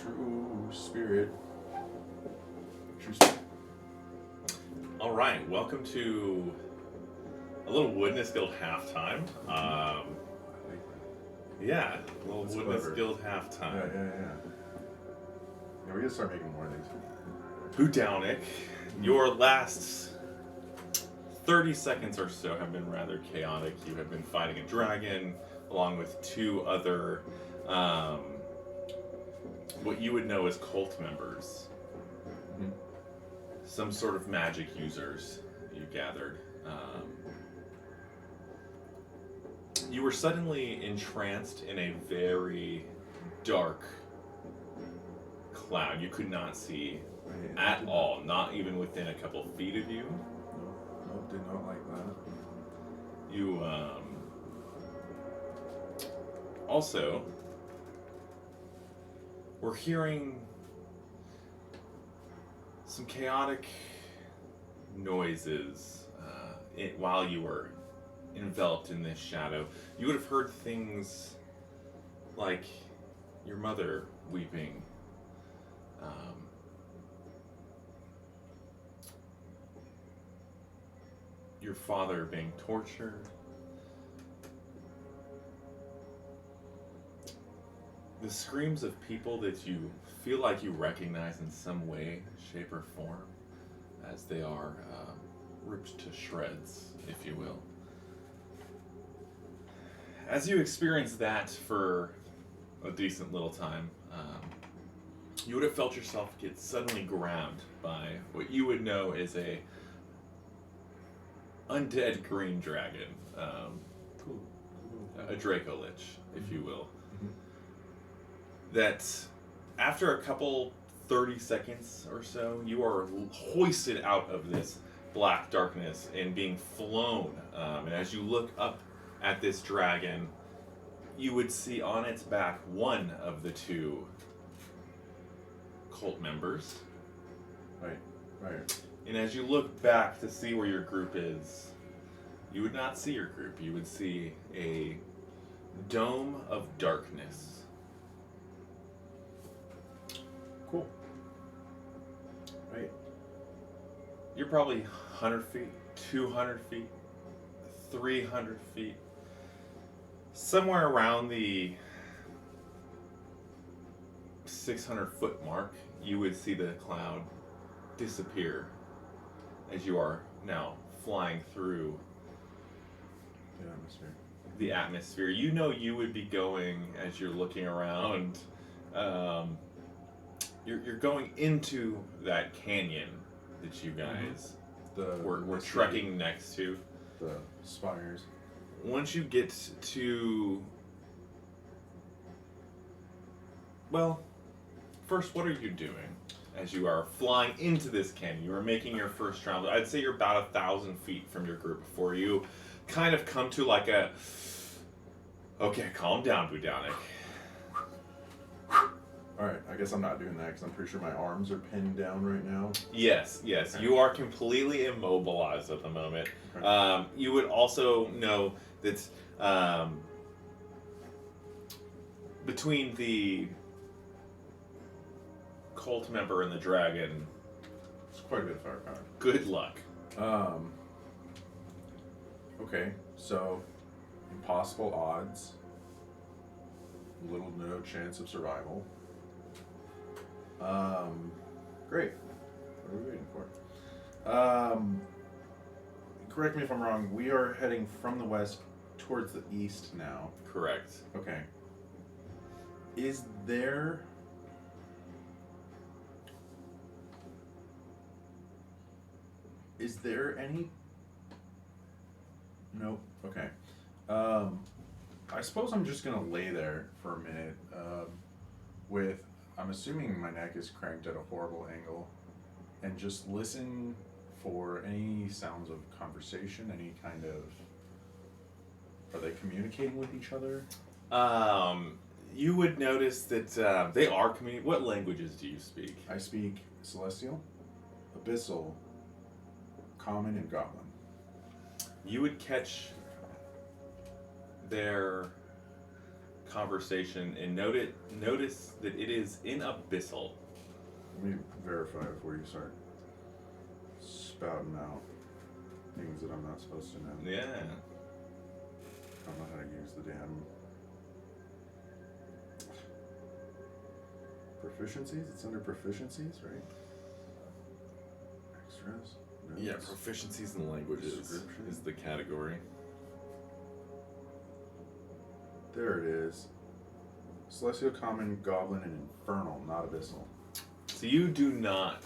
True spirit. True spirit. All right, welcome to a little Woodness Guild halftime. Yeah, a little That's Woodness clever. Guild halftime. Yeah, we gotta start making more of these. Budaunik, your last 30 seconds or so have been rather chaotic. You have been fighting a dragon along with two other, what you would know as cult members. Mhm. Some sort of magic users you gathered. You were suddenly entranced in a very dark cloud. You could not see at all, not even within a couple feet of you. Nope, did not like that. You also were hearing some chaotic noises while you were enveloped in this shadow. You would have heard things like your mother weeping, your father being tortured, the screams of people that you feel like you recognize in some way, shape, or form, as they are ripped to shreds, if you will. As you experience that for a decent little time, you would have felt yourself get suddenly grabbed by what you would know is a undead green dragon, Cool. a dracolich, if you will. Mhm. That after a couple 30 seconds or so, you are hoisted out of this black darkness and being flown. And as you look up at this dragon, you would see on its back one of the two cult members. Right. And as you look back to see where your group is, you would not see your group. You would see a dome of darkness. Cool. Right. You're probably 100 feet, 200 feet, 300 feet. Somewhere around the 600-foot mark, you would see the cloud disappear as you are now flying through The atmosphere. the atmosphere. You know you would be going, as you're looking around, you're going into that canyon that you guys were trekking next to. The spires. Once you get to... Well, first, what are you doing as you are flying into this canyon? You are making your first travel. I'd say you're about 1,000 feet from your group before you kind of come to like a... Okay, calm down, Budaunik. Alright, I guess I'm not doing that because I'm pretty sure my arms are pinned down right now. Yes, Okay. you are completely immobilized at the moment. Okay. You would also know that between the cult member and the dragon, It's quite a bit of firepower. good luck. Okay, so impossible odds. Little to no chance of survival. Great. What are we waiting for? Correct me if I'm wrong. We are heading from the west towards the east now. Correct. Okay. Is there... Is there any... Nope. Okay. I suppose I'm just gonna lay there for a minute, with... I'm assuming my neck is cranked at a horrible angle, and just listen for any sounds of conversation, any kind of... Are they communicating with each other? You would notice that they are communicating. What languages do you speak? I speak Celestial, Abyssal, Common, and Goblin. You would catch their conversation and notice that it is inabyssal. Let me verify before you start spouting out things that I'm not supposed to know. Yeah. I don't know how to use the damn proficiencies. It's under proficiencies, right? Extras. Notes. Yeah, proficiencies in languages Description. is the category. There it is. Celestial, Common, Goblin, and Infernal, not Abyssal. So you do not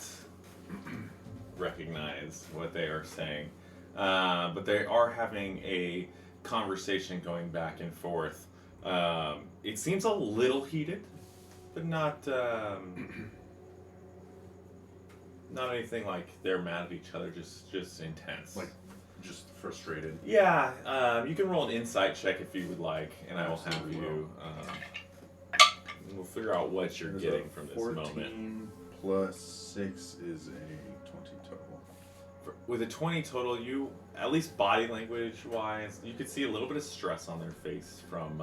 recognize what they are saying, but they are having a conversation going back and forth. It seems a little heated, but not not anything like they're mad at each other. Just intense. Like, just frustrated. Yeah, you can roll an insight check if you would like, and I will have Absolutely you. We'll figure out what you're There's getting a from this 14 moment. plus 6 is a 20 total. With a 20 total, you, at least body language wise, you could see a little bit of stress on their face from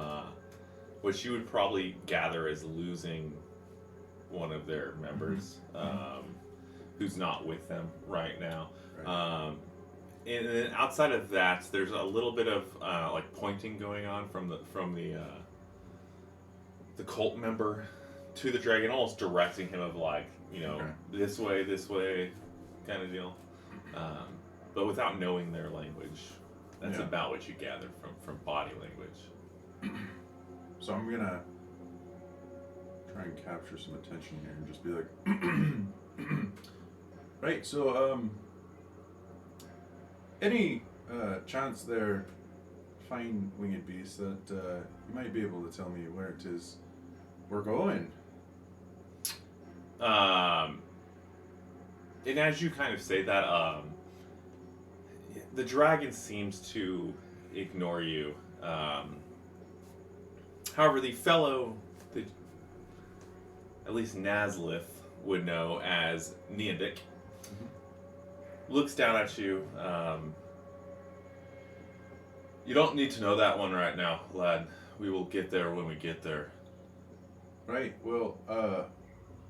what you would probably gather as losing one of their members who's not with them right now. Right. And then outside of that, there's a little bit of like pointing going on from the cult member to the dragon, almost directing him of like, you know, this way, kind of deal. But without knowing their language, that's about what you gather from body language. So I'm gonna try and capture some attention here and just be like, right. So any chance there, fine winged beast, that you might be able to tell me where it is we're going? And as you kind of say that, the dragon seems to ignore you. However, at least Nazlith would know as Neondic, looks down at you. You don't need to know that one right now, lad. We will get there when we get there. Right. Well,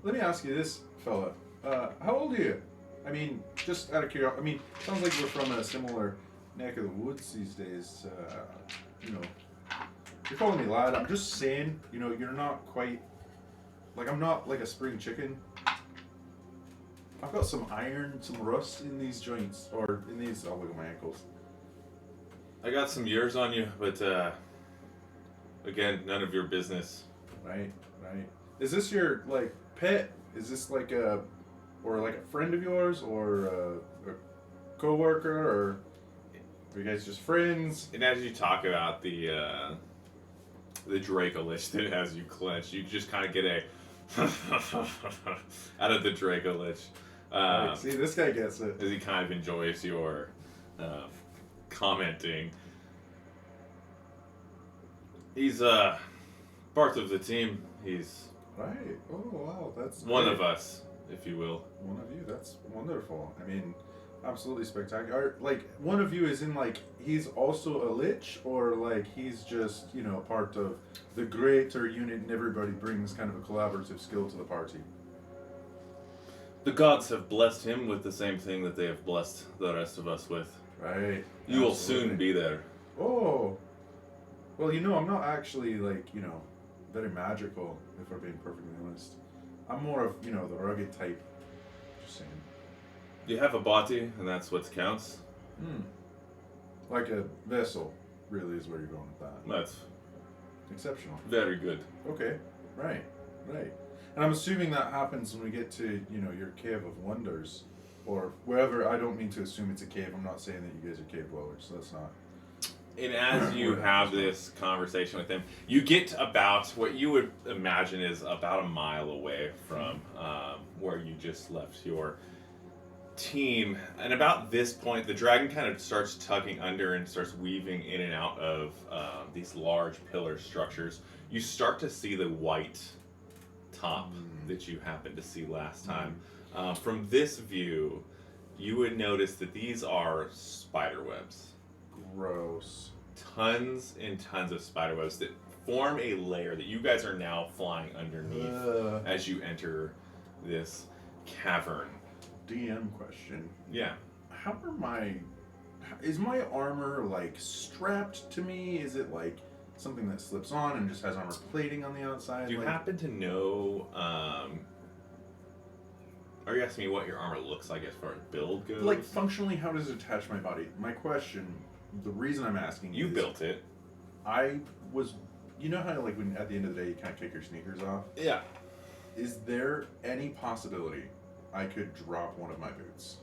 let me ask you this, fella. How old are you? I mean, just out of curiosity. I mean, sounds like we're from a similar neck of the woods these days. You know, you're calling me lad. I'm just saying, you know, you're not quite like, I'm not like a spring chicken. I've got some iron, some rust in these joints, or in these. I'll look at my ankles. I got some years on you, but again, none of your business. Right. Is this your like pet? Is this like a friend of yours, or a coworker, or are you guys just friends? And as you talk about the dracolich that has you clenched, you just kind of get a out of the dracolich. Right, see, this guy gets it. As he kind of enjoys your commenting. He's part of the team. He's Right. Oh wow, that's one great. of us, if you will. One of you. That's wonderful. I mean, absolutely spectacular. Like, one of you is in like he's also a lich, or like he's just, you know, part of the greater unit, and everybody brings kind of a collaborative skill to the party. The gods have blessed him with the same thing that they have blessed the rest of us with. Right. You will soon be there. Oh. Well, you know, I'm not actually like, you know, very magical, if we're being perfectly honest. I'm more of, you know, the rugged type. Just saying. You have a body, and that's what counts. Like a vessel, really, is where you're going with that. That's Exceptional. very good. Okay. Right. And I'm assuming that happens when we get to, you know, your Cave of Wonders, or wherever. I don't mean to assume it's a cave. I'm not saying that you guys are cave dwellers, so that's not. And as you have this conversation with him, you get about what you would imagine is about a mile away from where you just left your team. And about this point, the dragon kind of starts tugging under and starts weaving in and out of these large pillar structures. You start to see the white top that you happened to see last time. From this view, you would notice that these are spider webs. Gross. Tons and tons of spider webs that form a layer that you guys are now flying underneath as you enter this cavern. DM question. Yeah. Is my armor like strapped to me? Is it like something that slips on and just has armor plating on the outside? Do you like, happen to know, are you asking me what your armor looks like as far as build goes? like functionally, how does it attach my body? My question, the reason I'm asking You is built it. I was, you know how like when at the end of the day you kind of kick your sneakers off? Yeah. Is there any possibility I could drop one of my boots?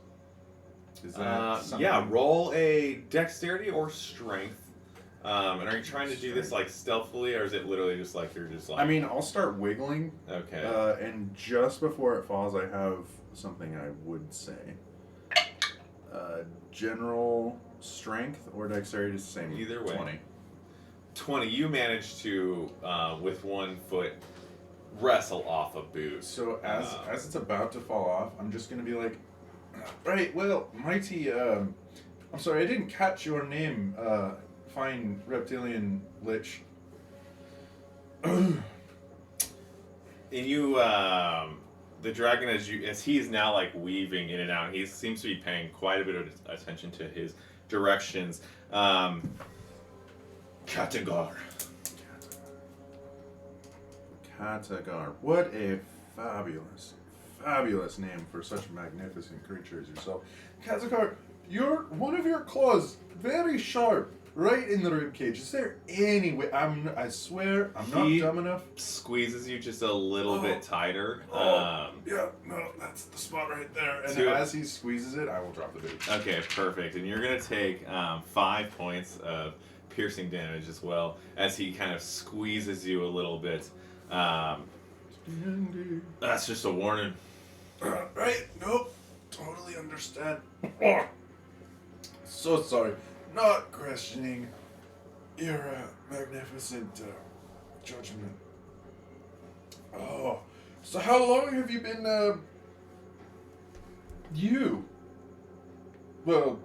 Is that something? Yeah, roll a dexterity or strength. And are you trying to do this like stealthily, or is it literally just like you're just like? I mean, I'll start wiggling. Okay. And just before it falls, I have something I would say. General strength or dexterity is the same. Either way. 20. 20. You managed to, with one foot, wrestle off a boot. So as it's about to fall off, I'm just gonna be like, right, well, mighty. I'm sorry, I didn't catch your name. Fine reptilian lich. And you, the dragon, as he is now like weaving in and out, he seems to be paying quite a bit of attention to his directions. Katagar. Katagar. What a fabulous name for such a magnificent creature as yourself. Katagar, one of your claws very sharp. Right in the ribcage. Is there any way? I swear, I'm not dumb enough. Squeezes you just a little bit tighter. Yeah, no, that's the spot right there. And as he squeezes it, I will drop the boot. Okay, perfect. And you're going to take 5 points of piercing damage as well as he kind of squeezes you a little bit. That's just a warning. Right? Nope. Totally understand. So sorry. Not questioning your magnificent judgment. Oh, so how long have you been, you? Well,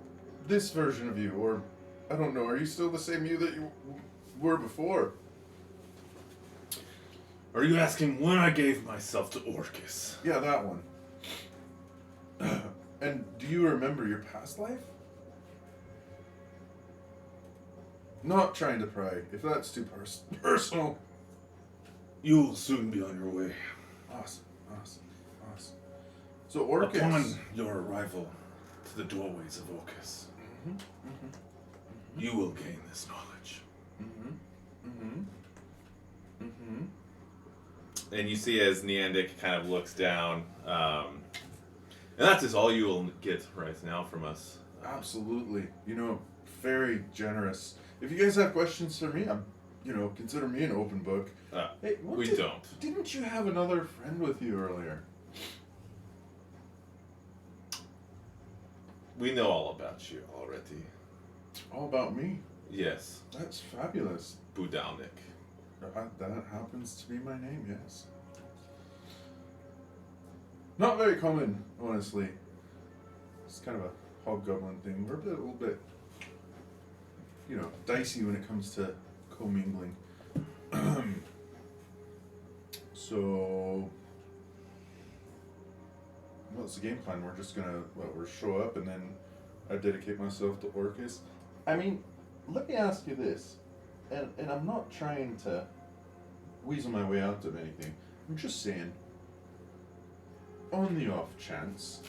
this version of you, or, I don't know, are you still the same you that you were before? Are you asking when I gave myself to Orcus? Yeah, that one. And do you remember your past life? Not trying to pry, if that's too personal. You'll soon be on your way. Awesome. So Orcus... Upon your arrival to the doorways of Orcus, you will gain this knowledge. And you see as Neandic kind of looks down, and that is all you will get right now from us. Absolutely. Very generous. If you guys have questions for me, consider me an open book. Hey, we don't. Didn't you have another friend with you earlier? We know all about you already. All about me? Yes. That's fabulous. Budaunik. That happens to be my name, yes. Not very common, honestly. It's kind of a hobgoblin thing. We're a little bit, dicey when it comes to commingling. So, what's the game plan? We're just gonna, we'll show up and then I dedicate myself to Orcus. I mean, let me ask you this, and I'm not trying to weasel my way out of anything. I'm just saying, on the off chance,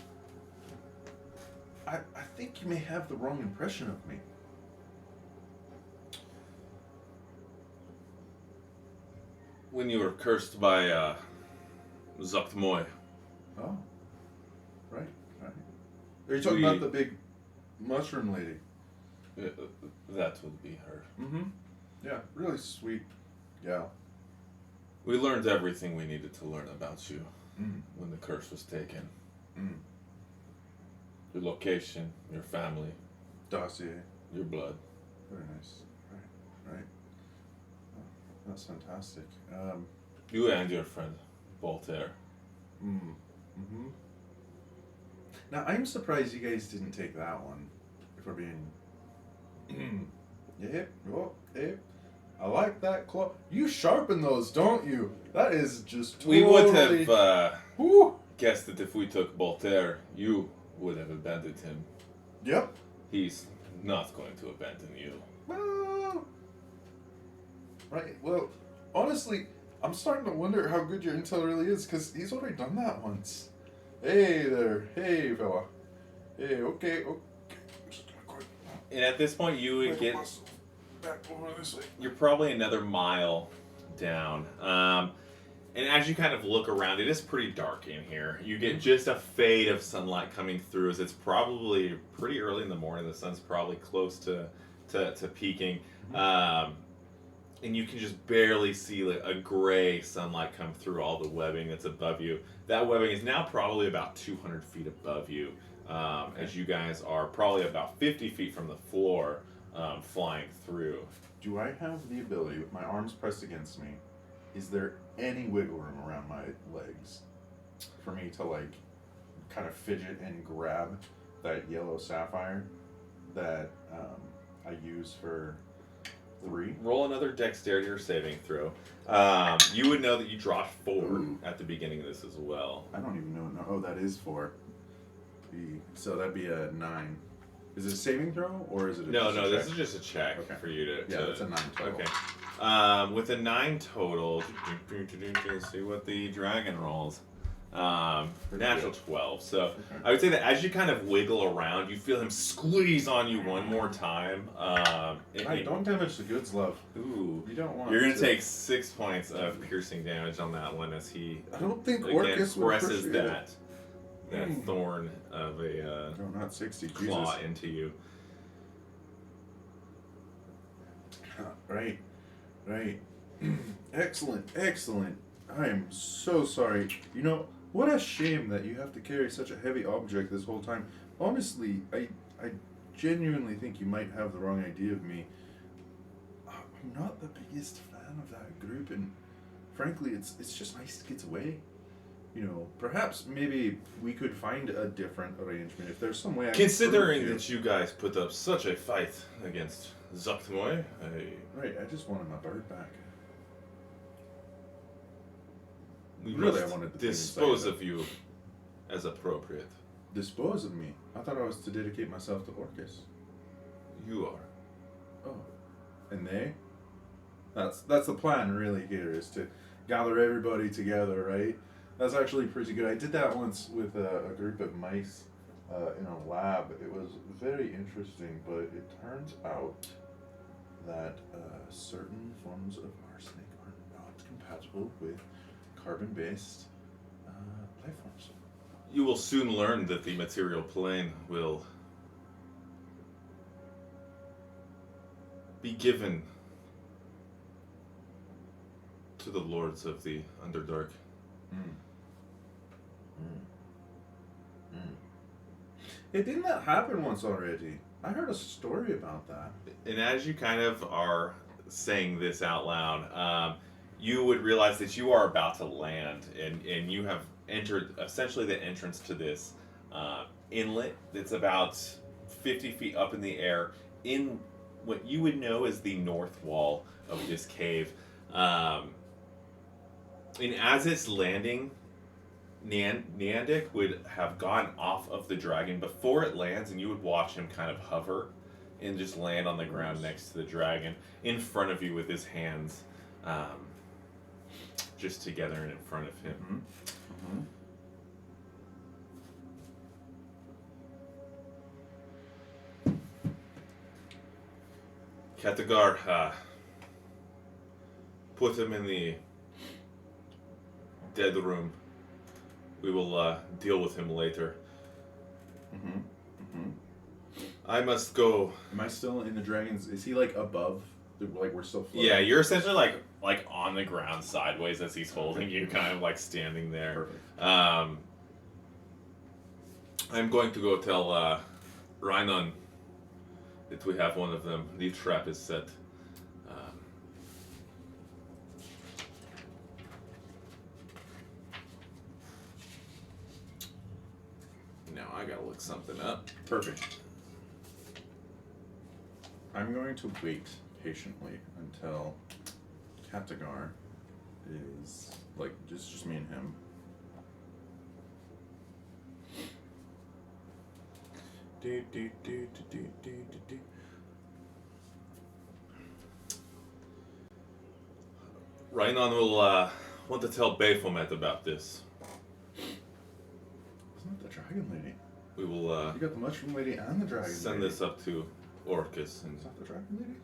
I think you may have the wrong impression of me. When you were cursed by Zuktmoy. Oh, right. Are you talking about the big mushroom lady? That would be her. Yeah, really sweet gal. We learned everything we needed to learn about you when the curse was taken. Your location, your family. Dossier. Your blood. Very nice. Right. Oh, that's fantastic. You and your friend, Voltaire. Now, I'm surprised you guys didn't take that one, if we're being... I like that claw. You sharpen those, don't you? That is just totally... We would have Woo! guessed that if we took Voltaire, you would have abandoned him. Yep. He's not going to abandon you. Well... Right, well, honestly, I'm starting to wonder how good your intel really is, because he's already done that once. Hey there. Hey, fella. Hey, okay. I'm just gonna go And at this point, you would get... back over this way. You're probably another mile down. And as you kind of look around, it is pretty dark in here. You get just a fade of sunlight coming through as it's probably pretty early in the morning. The sun's probably close to peaking. And you can just barely see like a gray sunlight come through all the webbing that's above you. That webbing is now probably about 200 feet above you, as you guys are probably about 50 feet from the floor, flying through. Do I have the ability, with my arms pressed against me, is there any wiggle room around my legs for me to like kind of fidget and grab that yellow sapphire that I use for 3? Roll another dexterity or saving throw. You would know that you dropped 4 at the beginning of this as well. I don't even know. No, oh, that is 4. So that'd be a 9. Is it a saving throw or is it a No, check? this is just a check for you to... Yeah, it's a 9 total. Okay. With a 9 total, see what the dragon rolls. Natural 12. So I would say that as you kind of wiggle around, you feel him squeeze on you one more time. Don't damage the goods, love. Ooh. You don't want You're going to take 6 points of piercing damage on that one as he I don't think again Orcus would presses appreciate that thorn of a No, not 60. claw Jesus. into you. Right. Excellent. I am so sorry. You know, what a shame that you have to carry such a heavy object this whole time. Honestly, I genuinely think you might have the wrong idea of me. I'm not the biggest fan of that group, and frankly, it's just nice to get away. You know, perhaps maybe we could find a different arrangement if there's some way I Considering can that you guys put up such a fight against Zoctmoy, Right, I just wanted my bird back. we Really, must I wanted the thing dispose inside of you as appropriate. Dispose of me? I thought I was to dedicate myself to Orcus. You are. Oh. And they? That's the plan really here, is to gather everybody together, right? That's actually pretty good. I did that once with a group of mice in a lab. It was very interesting, but it turns out that certain forms of arsenic are not compatible with carbon-based life forms. You will soon learn that the material plane will be given to the lords of the Underdark. Hey, didn't that happen once already? I heard a story about that. And as you kind of are saying this out loud, you would realize that you are about to land, and you have entered essentially the entrance to this inlet that's about 50 feet up in the air in what you would know as the north wall of this cave. And as it's landing, Neandic would have gone off of the dragon before it lands, and you would watch him kind of hover and just land on the ground next to the dragon in front of you with his hands just together and in front of him. Katagar, put him in the dead room. We will deal with him later. I must go. Am I still in the dragon's? Is he like above? Like we're still floating? Yeah, you're essentially like on the ground sideways as he's holding you, kind of like standing there. Perfect. I'm going to go tell Rhinon that we have one of them. The trap is set. Now I gotta look something up. Perfect. I'm going to wait patiently until Katagar is like just me and him. Rhinon will want to tell Baphomet about this. Isn't that the dragon lady? We will You got the mushroom lady and the dragon send lady. this up to Orcus and Is that the dragon lady?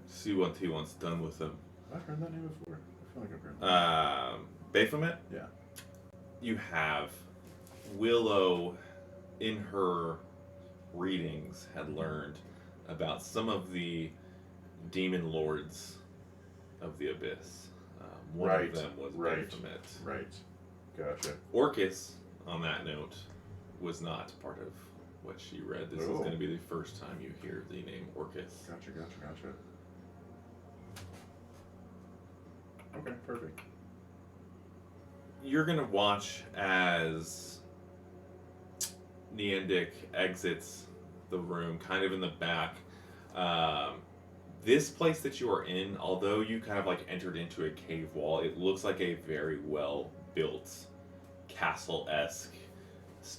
see what he wants done with them. I've heard that name before. I feel like I've heard that. Baphomet? Yeah. You have Willow in her readings had learned about some of the demon lords of the abyss. One of them was Baphomet. Right. Gotcha. Orcus, on that note, was not part of what she read. This is going to be the first time you hear the name Orcus. Gotcha. Okay, perfect. You're going to watch as Neandic exits the room, kind of in the back. This place that you are in, although you kind of like entered into a cave wall, it looks like a very well built castle-esque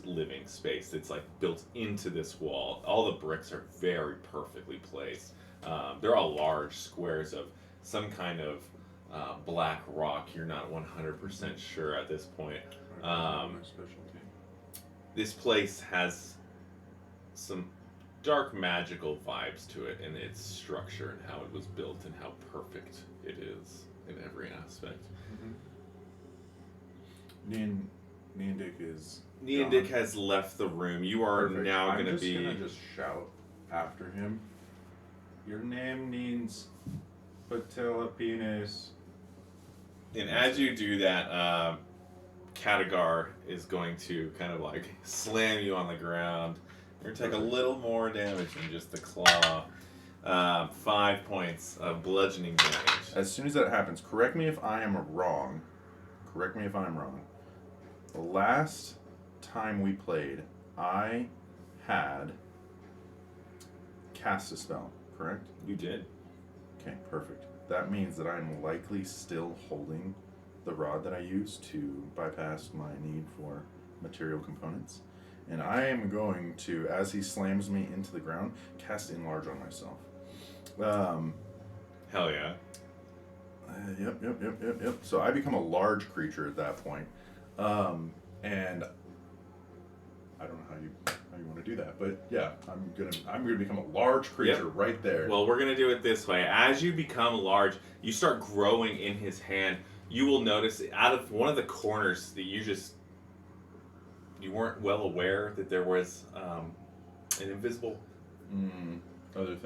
living space that's like built into this wall. All the bricks are very perfectly placed. They're all large squares of some kind of black rock. You're not 100% sure at this point. My specialty. This place has some dark magical vibes to it in its structure and how it was built and how perfect it is in every aspect. Neandic is. Neandic has left the room. You are Perfect. now going to be. I'm just shout after him. Your name means patella penis. And as you do that, Katagar is going to kind of like slam you on the ground. You're going to take a little more damage than just the claw. 5 points of bludgeoning damage. As soon as that happens, correct me if I am wrong. The last time we played, I had cast a spell, correct? You did. Okay, perfect. That means that I'm likely still holding the rod that I used to bypass my need for material components. And I am going to, as he slams me into the ground, cast Enlarge on myself. Hell yeah. Yep. So I become a large creature at that point. And I don't know how you want to do that, but yeah, I'm gonna become a large creature right there. Well, we're gonna do it this way. As you become large, you start growing in his hand. You will notice out of one of the corners that you weren't well aware that there was an invisible other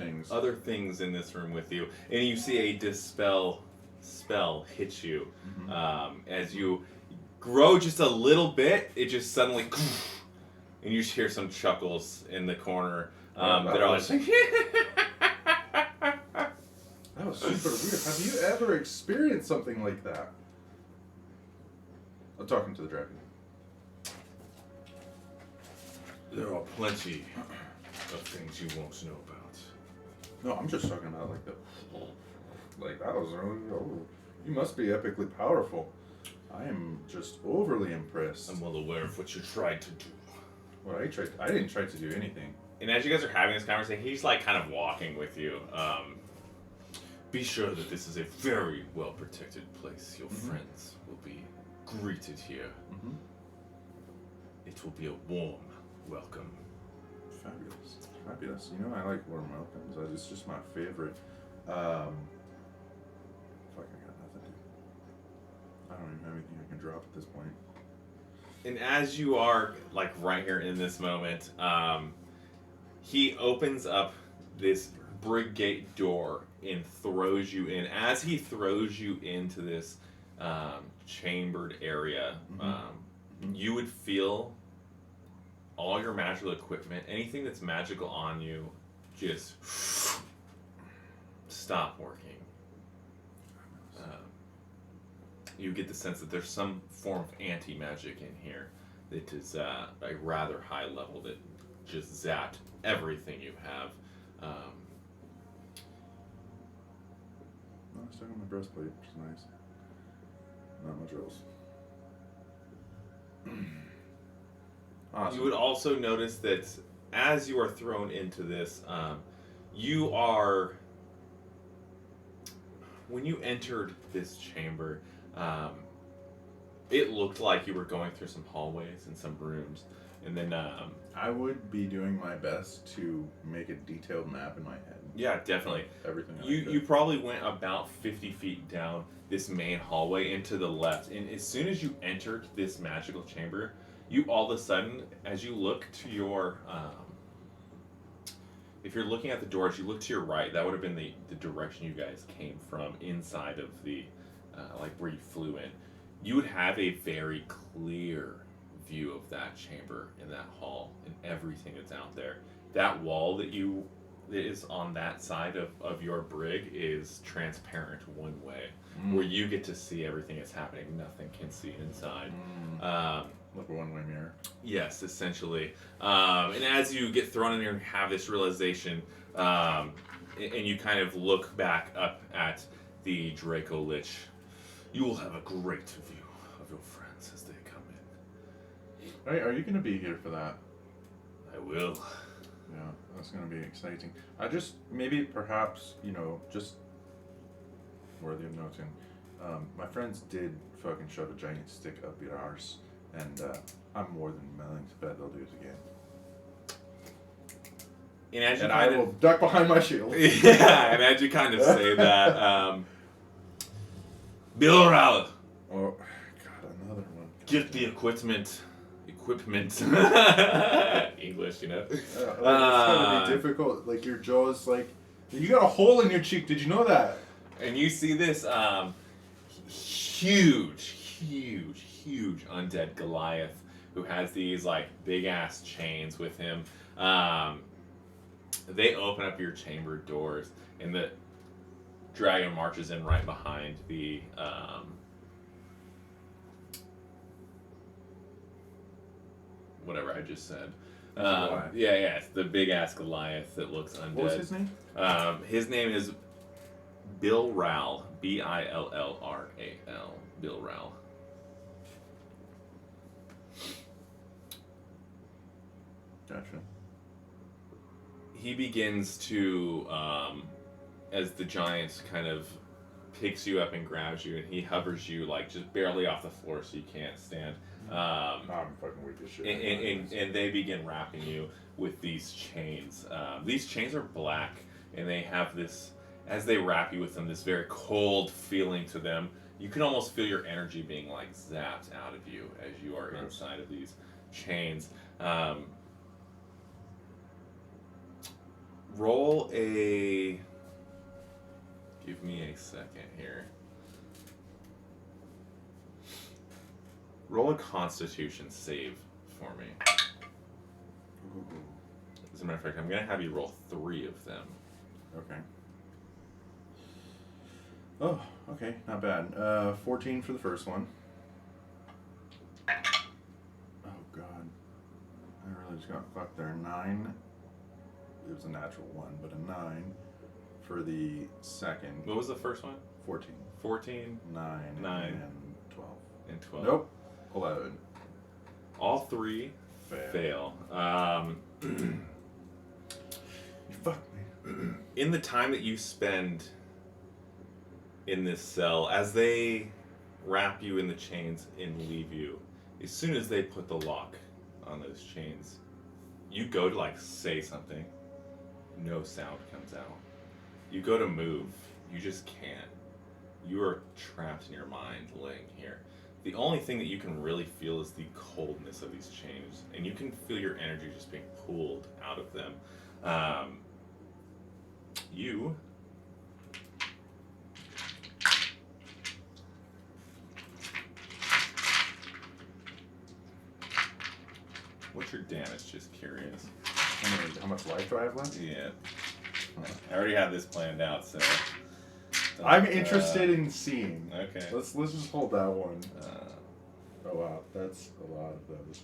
things in this room with you, and you see a dispel spell hit you. As you grow just a little bit, it just suddenly and you just hear some chuckles in the corner that are like that was super weird. Have you ever experienced something like that? I'm talking to the dragon. there are plenty of things you won't know about. No, I'm just talking about like that was really. Oh, you must be epically powerful. I am just overly impressed. I'm well aware of what you tried to do. What I didn't try to do anything. And as you guys are having this conversation, he's like kind of walking with you. Be sure that this is a very well protected place. Your friends will be greeted here. It will be a warm welcome. Fabulous. You know, I like warm welcomes. It's just my favorite. Fuck, I got nothing. I don't even have anything I can drop at this point. And as you are like right here in this moment, he opens up this brick gate door and throws you in. As he throws you into this chambered area, you would feel all your magical equipment, anything that's magical on you, just stop working. You get the sense that there's some form of anti-magic in here that is a rather high level that just zapped everything you have. Oh, I stuck on my breastplate, which is nice. Not much else. Awesome. You would also notice that as you are thrown into this, you are. When you entered this chamber, it looked like you were going through some hallways and some rooms, and then. I would be doing my best to make a detailed map in my head. Yeah, definitely. Everything. You probably went about 50 feet down this main hallway into the left, and as soon as you entered this magical chamber, you all of a sudden, as you look to your, if you're looking at the doors, you look to your right. That would have been the direction you guys came from inside of the, like where you flew in. You would have a very clear view of that chamber and that hall and everything that's out there. That wall that is on that side of your brig is transparent one way, where you get to see everything that's happening. Nothing can see inside. Like a one-way mirror. Yes, essentially. And as you get thrown in here and have this realization, and you kind of look back up at the dracolich, you will have a great view of your friends as they come in. Hey, are you going to be here for that? I will. Yeah, that's going to be exciting. I just, maybe perhaps, just worthy of noting, my friends did fucking shove a giant stick up your arse, and I'm more than willing to bet they'll do it again. And I will duck behind my shield. Yeah, and as you kind of say that, Bill Rowell. Oh, God, another one. Get the equipment. English, it's gonna be difficult. Like your jaw's like, you got a hole in your cheek. Did you know that? And you see this huge undead Goliath who has these like big ass chains with him. They open up your chamber doors, and the dragon marches in right behind the. Whatever I just said. It's the big ass Goliath that looks undead. What was his name? His name is Bill Rowell. Billral. Bill Rowell. Gotcha. He begins to, as the giant kind of picks you up and grabs you, and he hovers you like just barely off the floor so you can't stand. I'm fucking weak as shit. And they begin wrapping you with these chains. These chains are black, and they have this, as they wrap you with them, this very cold feeling to them. You can almost feel your energy being like zapped out of you as you are inside of these chains. Roll a... Give me a second here. Roll a Constitution save for me. Ooh. As a matter of fact, I'm going to have you roll 3 of them. Okay. Oh, okay, not bad. 14 for the first one. Oh, God. I really just got fucked there. 9. It was a natural 1, but a 9 for the second. What was the first one? 14. 14, 9. 9. And 12. And 12. Nope. 11. All 3 fail. You fucked me. In the time that you spend in this cell, as they wrap you in the chains and leave you, as soon as they put the lock on those chains, you go to like say something, no sound comes out. You go to move, you just can't. You are trapped in your mind laying here. The only thing that you can really feel is the coldness of these chains, and you can feel your energy just being pulled out of them. You what's your damage? Just curious. How much life do I have left? Yeah. I already have this planned out, so. I'm interested in seeing. Okay. Let's just hold that one. Oh wow, that's a lot of those.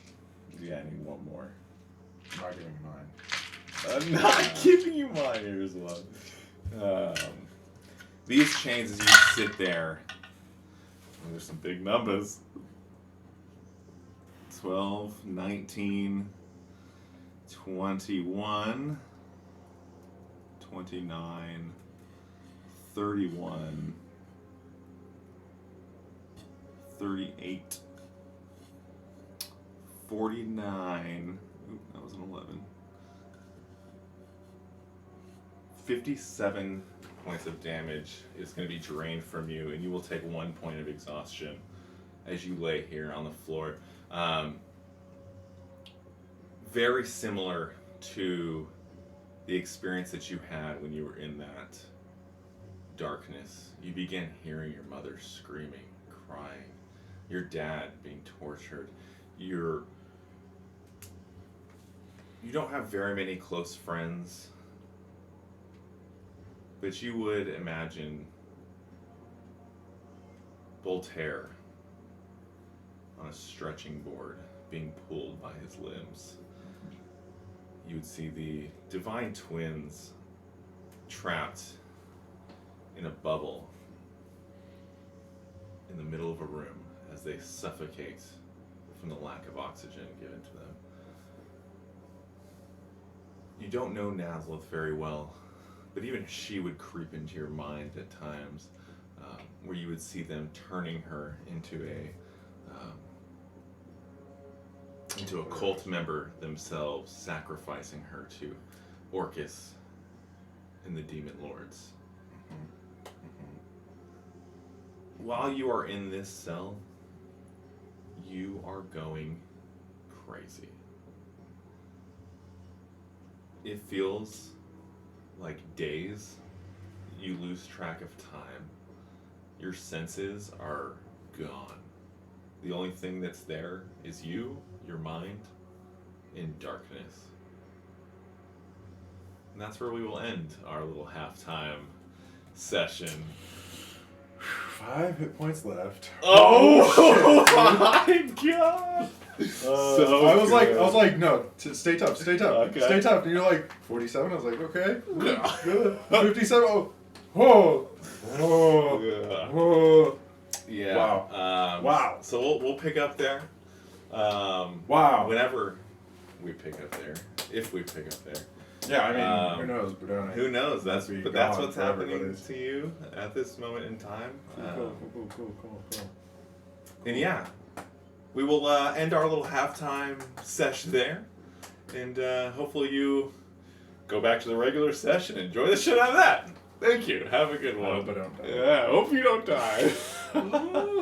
Yeah, I need one more. I'm not giving you mine. I'm not giving you mine. Here's one. These chains, as you sit there, there's some big numbers. 12, 19, 21, 29, 31, 38, 49. Ooh, that was an 11. 57 points of damage is going to be drained from you, and you will take 1 point of exhaustion as you lay here on the floor. Very similar to the experience that you had when you were in that darkness. You begin hearing your mother screaming, crying, your dad being tortured. You don't have very many close friends, but you would imagine Voltaire on a stretching board being pulled by his limbs. You would see the divine twins trapped in a bubble in the middle of a room as they suffocate from the lack of oxygen given to them. You don't know Nazlith very well, but even she would creep into your mind at times, where you would see them turning her into a cult member themselves, sacrificing her to Orcus and the Demon Lords. While you are in this cell, you are going crazy. It feels like days. You lose track of time. Your senses are gone. The only thing that's there is you, your mind, in darkness. And that's where we will end our little halftime session. 5 hit points left. Oh my god! So I was like, no, stay tough, stay tough, Okay. stay tough. And you're like, 47. I was like, okay, Yeah. good. 57. Oh, whoa, whoa, Yeah. whoa. Yeah. Wow. Wow. So we'll pick up there. Wow. Whenever we pick up there, if we pick up there. Yeah, I mean, who knows? Budaunik. Who knows? That's Be that's gone what's forever, happening but it's- to you at this moment in time. Cool. And yeah, we will end our little halftime sesh there, and hopefully you go back to the regular session. Enjoy the shit out of that. Thank you. Have a good I one. hope I don't die. Yeah, I hope you don't die.